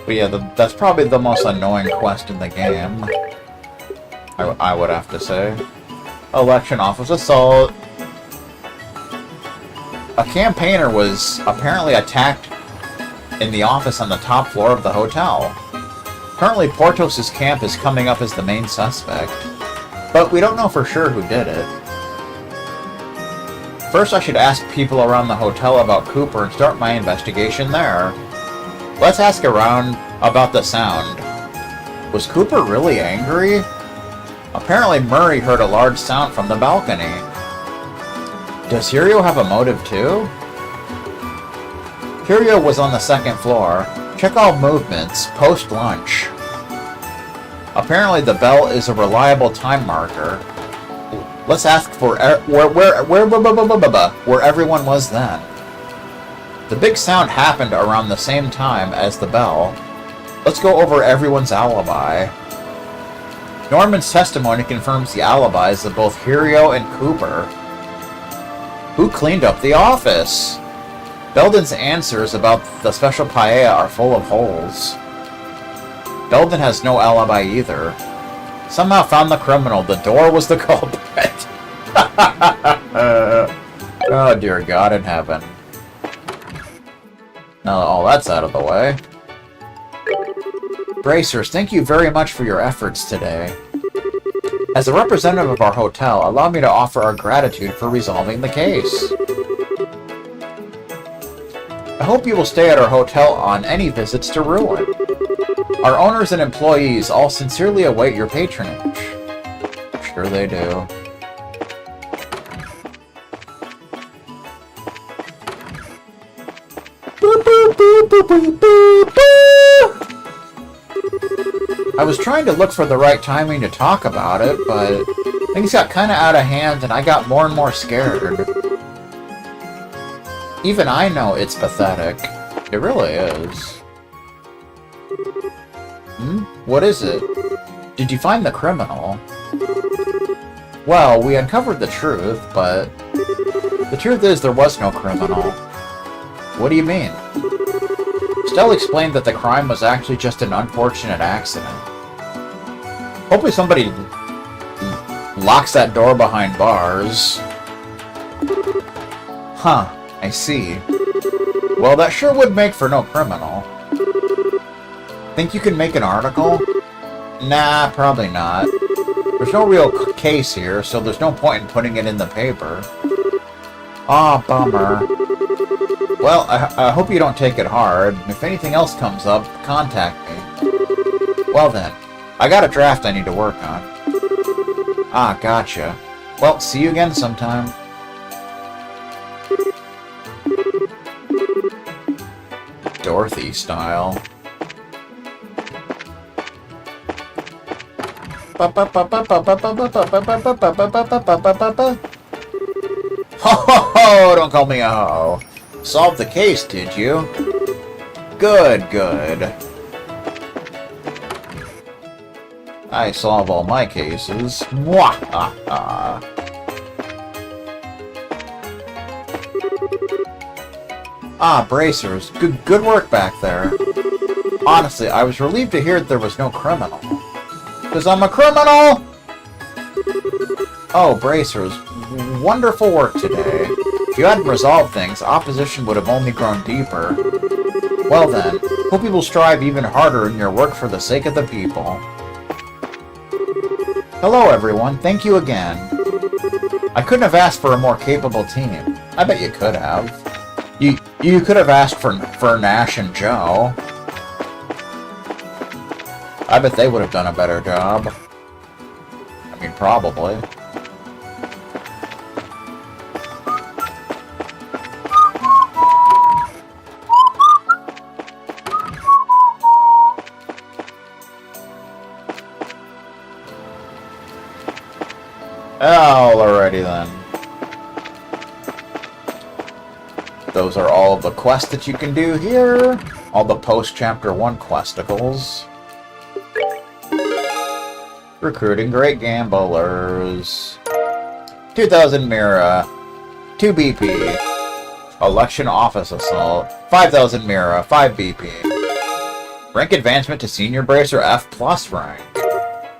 But yeah, that's probably the most annoying quest in the game. I would have to say. Election office assault. A campaigner was apparently attacked in the office on the top floor of the hotel. Currently, Portos' camp is coming up as the main suspect, but we don't know for sure who did it. First, I should ask people around the hotel about Cooper and start my investigation there. Let's ask around about the sound. Was Cooper really angry? Apparently, Murray heard a large sound from the balcony. Does Hirio have a motive too? Hirio was on the second floor. Check all movements, post-lunch. Apparently the bell is a reliable time marker. Let's ask for where everyone was then. The big sound happened around the same time as the bell. Let's go over everyone's alibi. Norman's testimony confirms the alibis of both Hirio and Cooper. Who cleaned up the office? Belden's answers about the special paella are full of holes. Belden has no alibi either. Somehow found the criminal. The door was the culprit. Oh, dear God in heaven. Now all that's out of the way. Bracers, thank you very much for your efforts today. As a representative of our hotel, allow me to offer our gratitude for resolving the case. I hope you will stay at our hotel on any visits to Ruan. Our owners and employees all sincerely await your patronage. Sure they do. Boop, boop, boop, boop, boop, boop, boop. I was trying to look for the right timing to talk about it, but things got kind of out of hand and I got more and more scared. Even I know it's pathetic. It really is. What is it? Did you find the criminal? Well, we uncovered the truth, but the truth is there was no criminal. What do you mean? Stell explained that the crime was actually just an unfortunate accident. Hopefully somebody locks that door behind bars. Huh, I see. Well, that sure would make for no criminal. Think you can make an article? Nah, probably not. There's no real case here, so there's no point in putting it in the paper. Aw, bummer. Well, I hope you don't take it hard. If anything else comes up, contact me. Well then, I got a draft I need to work on. Ah, gotcha. Well, see you again sometime. Dorothy style. Ho ho ho! Don't call me a ho. Solved the case, did you? Good, good. I solve all my cases. Mwahaha. Ah, bracers. Good work back there. Honestly, I was relieved to hear that there was no criminal. 'Cause I'm a criminal! Oh, bracers. Wonderful work today. If you hadn't resolved things, opposition would have only grown deeper. Well then, hope you will strive even harder in your work for the sake of the people. Hello everyone, thank you again. I couldn't have asked for a more capable team. I bet you could have. You could have asked for Nash and Joe. I bet they would have done a better job. I mean, probably. Alrighty then. Those are all of the quests that you can do here. All the post-Chapter 1 questicles. Recruiting great gamblers. 2,000 Mira. 2 BP. Election office assault. 5,000 Mira. 5 BP. Rank advancement to Senior Bracer F plus rank.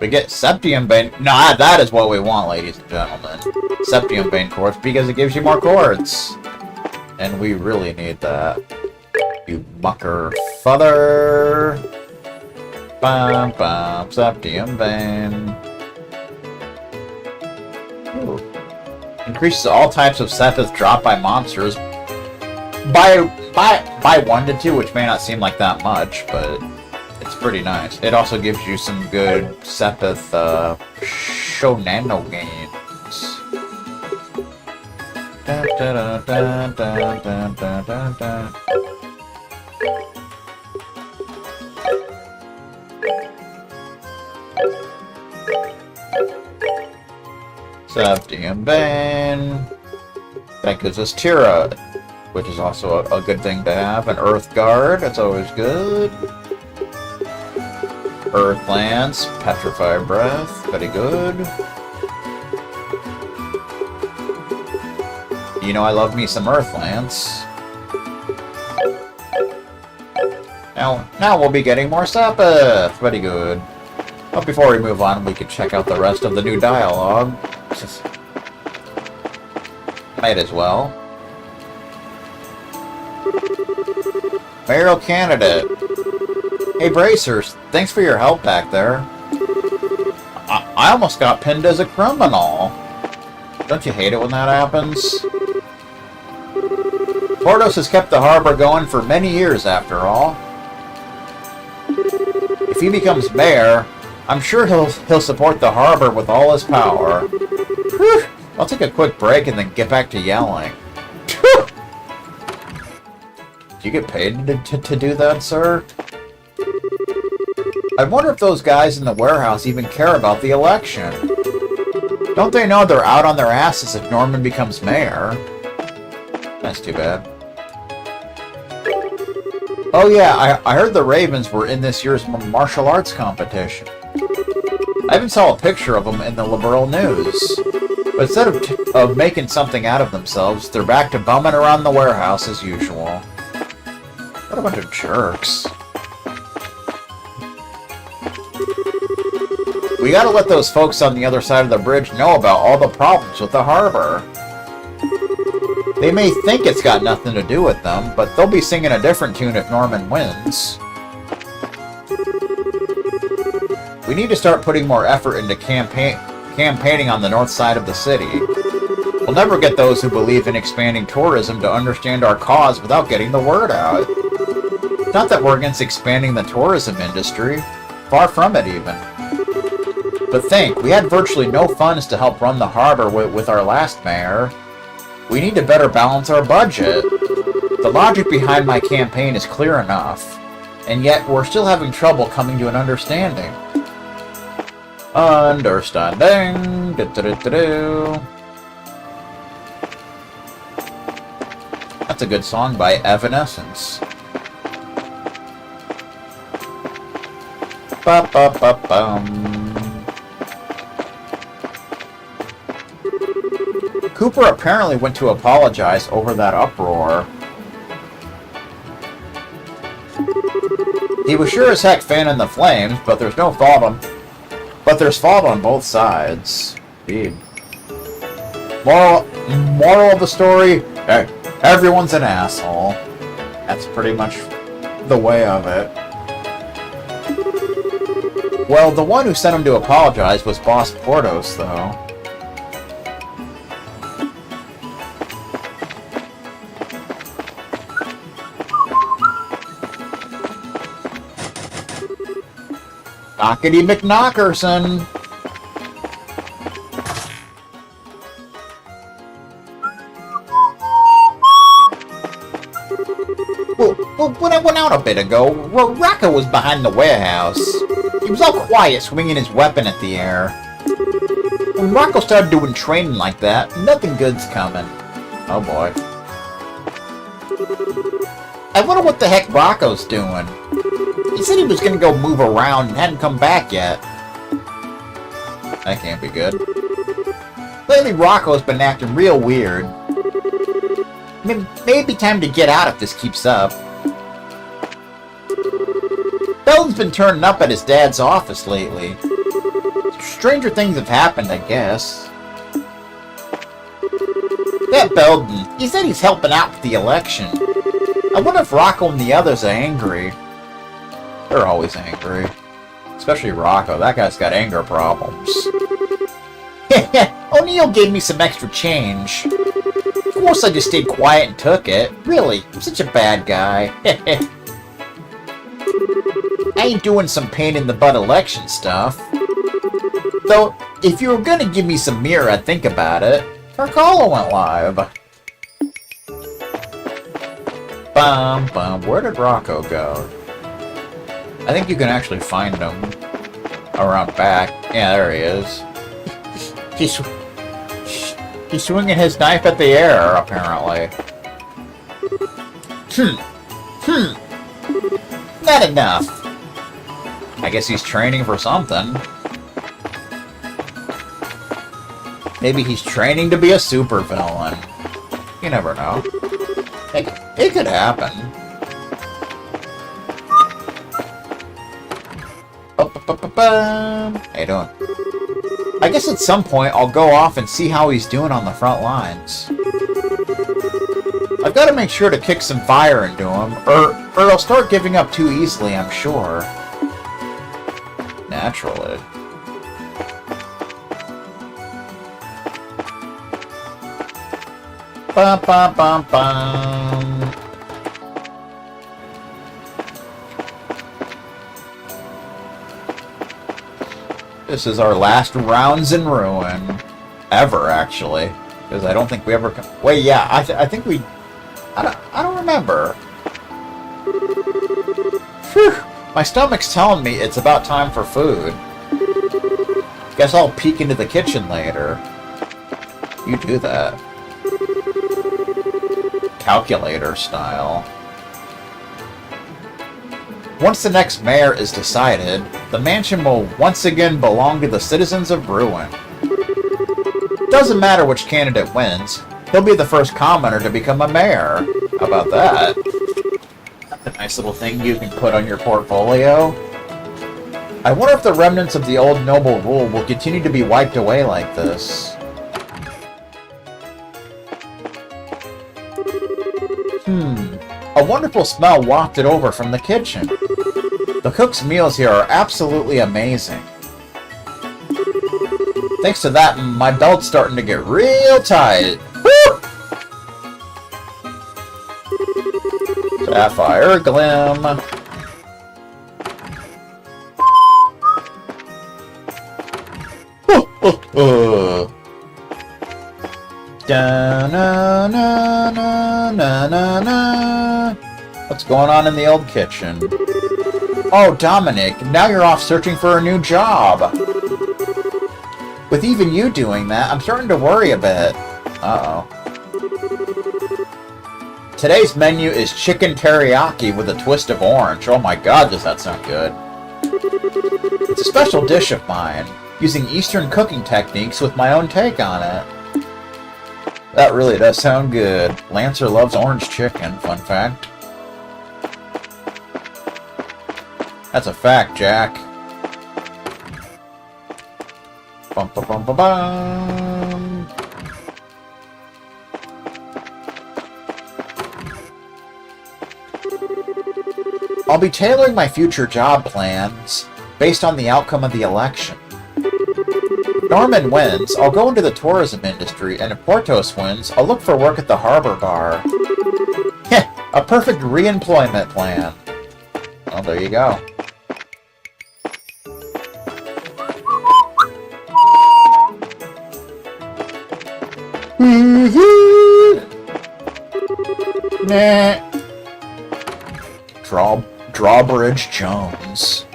We get Septium Bane. Nah, that is what we want, ladies and gentlemen. Septium Bane Quartz, because it gives you more quartz. And we really need that. You mucker father. Bum bum, Septium Bane. Ooh. Increases all types of Sepith dropped by monsters by 1 to 2, which may not seem like that much, but it's pretty nice. It also gives you some good Sepith Shonano games. Da, da, da, da, da, da, da, da. Septium Bane. That gives us Tira, which is also a good thing to have. An Earth Guard, that's always good. Earth Lance, Petrify Breath, very good. You know I love me some Earth Lance. Now we'll be getting more Sepith, very good. But before we move on, we can check out the rest of the new dialogue. Might as well. Mayoral candidate. Hey Bracers, thanks for your help back there. I almost got pinned as a criminal. Don't you hate it when that happens? Portos has kept the harbor going for many years after all. If he becomes mayor, I'm sure he'll support the harbor with all his power. Whew. I'll take a quick break and then get back to yelling. Do you get paid to do that, sir? I wonder if those guys in the warehouse even care about the election. Don't they know they're out on their asses if Norman becomes mayor? That's too bad. Oh yeah, I heard the Ravens were in this year's martial arts competition. I even saw a picture of them in the liberal news. But instead of making something out of themselves, they're back to bumming around the warehouse as usual. What a bunch of jerks. We gotta let those folks on the other side of the bridge know about all the problems with the harbor. They may think it's got nothing to do with them, but they'll be singing a different tune if Norman wins. We need to start putting more effort into campaigning on the north side of the city. We'll never get those who believe in expanding tourism to understand our cause without getting the word out. Not that we're against expanding the tourism industry. Far from it, even. But think, we had virtually no funds to help run the harbor with our last mayor. We need to better balance our budget. The logic behind my campaign is clear enough, and yet we're still having trouble coming to an understanding. Understanding. That's a good song by Evanescence. Ba-ba-ba-bum. Cooper apparently went to apologize over that uproar. He was sure as heck fanning the flames, but there's no fault on. But there's fault on both sides. Indeed. Moral of the story: everyone's an asshole. That's pretty much the way of it. Well, the one who sent him to apologize was Boss Portos, though. Knockety McKnockerson. Well, when I went out a bit ago, Rocco was behind the warehouse. He was all quiet, swinging his weapon at the air. When Rocco started doing training like that, nothing good's coming. Oh boy. I wonder what the heck Rocco's doing. He said he was gonna go move around and hadn't come back yet. That can't be good. Lately, Rocco's been acting real weird. Maybe time to get out if this keeps up. Belden's been turning up at his dad's office lately. Stranger things have happened, I guess. That Belden, he said he's helping out with the election. I wonder if Rocco and the others are angry. They're always angry. Especially Rocco. That guy's got anger problems. O'Neill gave me some extra change. Of course I just stayed quiet and took it. Really, I'm such a bad guy. I ain't doing some pain-in-the-butt election stuff. Though, if you were gonna give me some mirror, I'd think about it. Carcala went live. Bum, bum. Where did Rocco go? I think you can actually find him around back. Yeah, there he is. He's swinging his knife at the air, apparently. Not enough. I guess he's training for something. Maybe he's training to be a supervillain. You never know. It could happen. How you doing? I guess at some point I'll go off and see how he's doing on the front lines. I've got to make sure to kick some fire into him, or he'll start giving up too easily, I'm sure. Naturally. Bum, bum, bum, bum. This is our last rounds in Ruan. Ever, actually. Because I don't think we ever... Wait, yeah, I think we... I don't remember. Phew. My stomach's telling me it's about time for food. Guess I'll peek into the kitchen later. You do that. Calculator style. Once the next mayor is decided, the mansion will once again belong to the citizens of Ruan. Doesn't matter which candidate wins, he'll be the first commoner to become a mayor. How about that? That's a nice little thing you can put on your portfolio. I wonder if the remnants of the old noble rule will continue to be wiped away like this. A wonderful smell wafted over from the kitchen. The cook's meals here are absolutely amazing. Thanks to that, my belt's starting to get real tight. Woo! Sapphire Glim. Da-na-na-na-na-na-na. What's going on in the old kitchen? Oh, Dominic, now you're off searching for a new job. With even you doing that, I'm starting to worry a bit. Uh-oh. Today's menu is chicken teriyaki with a twist of orange. Oh my god, does that sound good. It's a special dish of mine, using Eastern cooking techniques with my own take on it. That really does sound good. Lancer loves orange chicken, fun fact. That's a fact, Jack. Bum, bum, bum, bum, bum. I'll be tailoring my future job plans based on the outcome of the election. If Norman wins, I'll go into the tourism industry, and if Portos wins, I'll look for work at the harbor bar. Heh, a perfect re-employment plan. Well, there you go. Nah. Drawbridge Jones.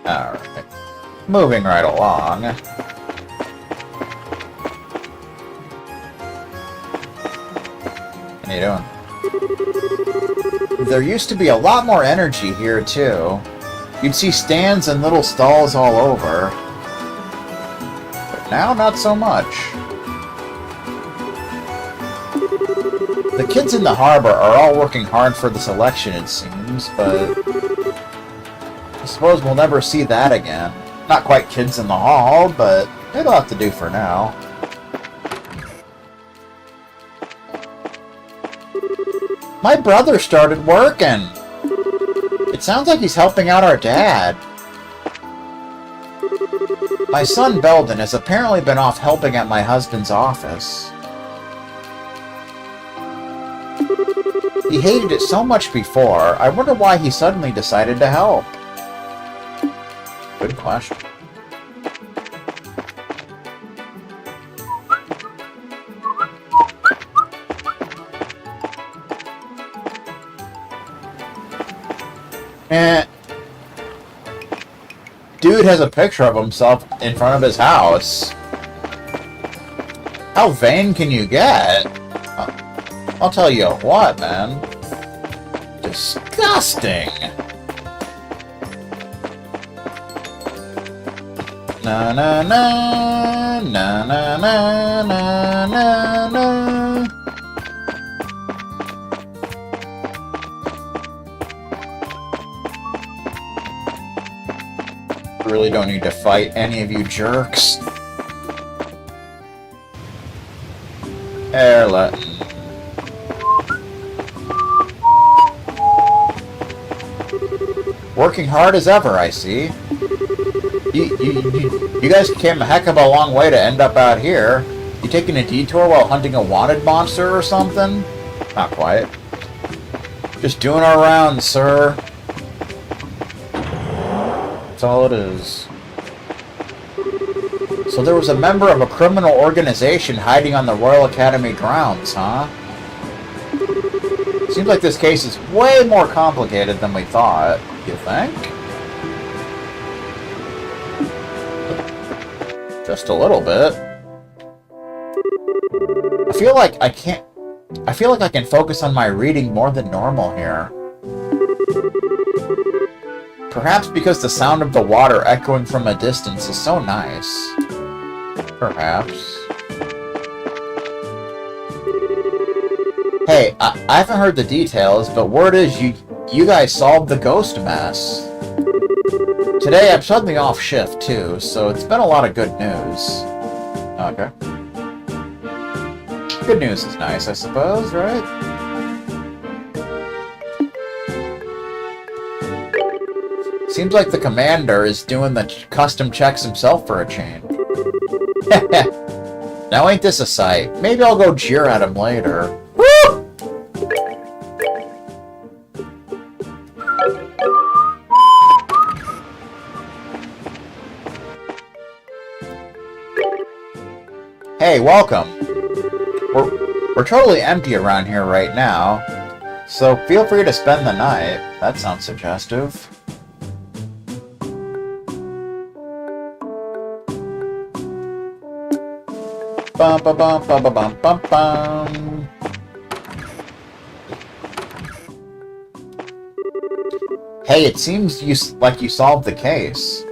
Alright. Moving right along. How you doing? There used to be a lot more energy here, too. You'd see stands and little stalls all over. But now, not so much. The kids in the harbor are all working hard for this election, it seems, but I suppose we'll never see that again. Not quite kids in the hall, but it'll have to do for now. My brother started working! It sounds like he's helping out our dad. My son Belden has apparently been off helping at my husband's office. He hated it so much before, I wonder why he suddenly decided to help. Good question. Dude has a picture of himself in front of his house. How vain can you get? I'll tell you what, man. Disgusting! Na na na na na na na na na. Really don't need to fight any of you jerks. Airlet. Working hard as ever, I see. You guys came a heck of a long way to end up out here. You taking a detour while hunting a wanted monster or something? Not quite. Just doing our rounds, sir. That's all it is. So there was a member of a criminal organization hiding on the Royal Academy grounds, huh? Seems like this case is way more complicated than we thought. You think? Just a little bit. I feel like I can focus on my reading more than normal here. Perhaps because the sound of the water echoing from a distance is so nice. Perhaps. Hey, I haven't heard the details, but word is you guys solved the ghost mess. Today I'm suddenly off shift too, so it's been a lot of good news. Okay. Good news is nice, I suppose, right? Seems like the commander is doing the custom checks himself for a change. Now ain't this a sight? Maybe I'll go jeer at him later. Woo! Hey, welcome. We're totally empty around here right now, so feel free to spend the night. That sounds suggestive. Bum bum bum bum bum bum bum bum. Hey, it seems like you solved the case.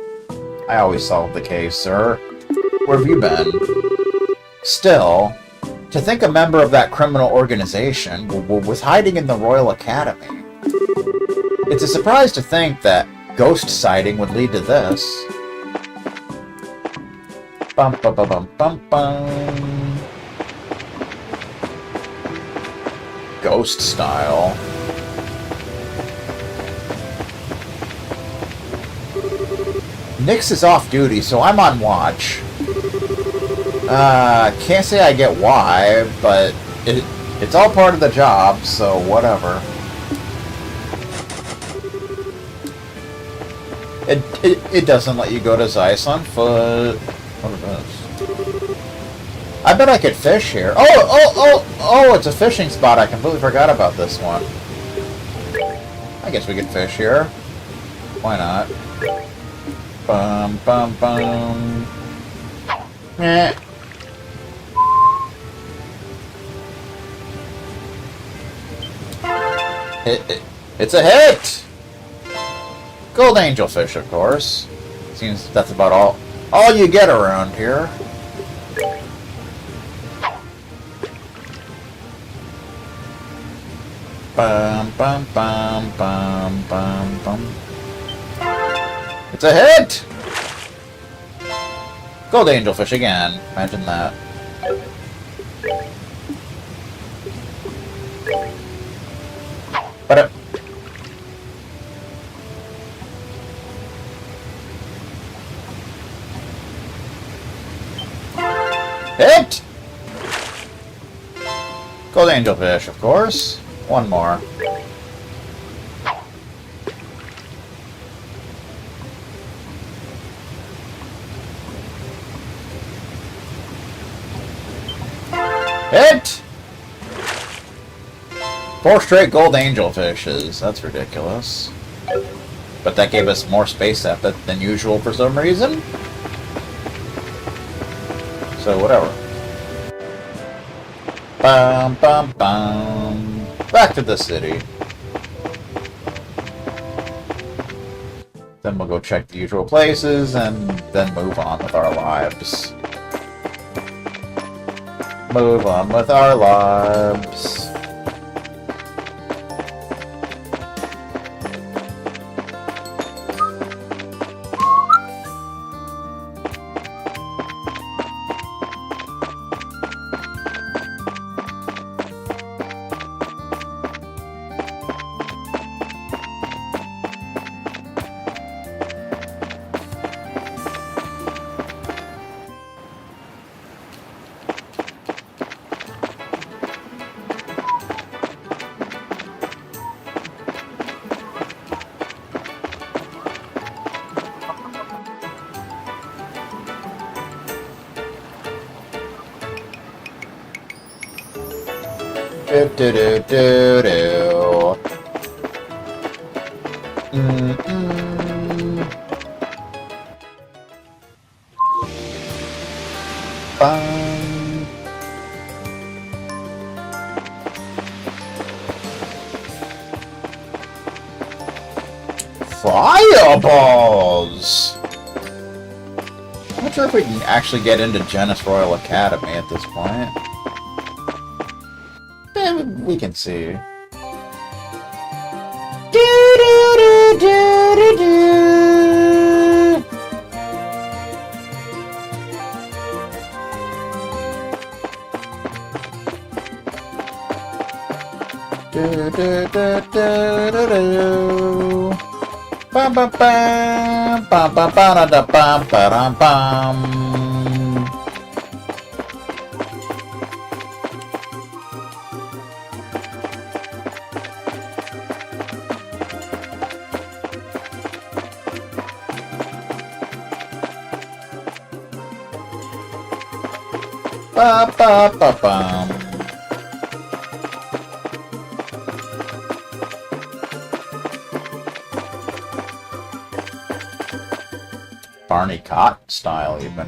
I always solve the case, sir. Where have you been? Still, to think a member of that criminal organization was hiding in the Royal Academy. It's a surprise to think that ghost sighting would lead to this. Bum bum bum bum bum bum. Ghost style. Nix is off duty, so I'm on watch. Can't say I get why, but it's all part of the job, so whatever. It doesn't let you go to Zeiss on foot. What is this? I bet I could fish here. Oh, it's a fishing spot. I completely forgot about this one. I guess we could fish here. Why not? Bum, bum, bum. Eh. It's a hit! Gold angelfish, of course. Seems that's about all you get around here. Bum, bum, bum, bum, bum, bum. It's a hit! Gold angelfish again. Imagine that. But hit! Gold angelfish, of course. One more. Hit! 4 straight gold angelfishes. That's ridiculous. But that gave us more space epic than usual for some reason. So whatever. Bum bum bum. Back to the city. Then we'll go check the usual places and then move on with our lives. Move on with our lives. Do do do do do. Bang. Fireballs! I'm not sure if we can actually get into Genis Royal Academy at this point. We can see. Do do do do do do. Do do do do do do. Bam bam bam bam bam bam da bam bam bam. Ba ba ba bum. Barney Cotton style, even.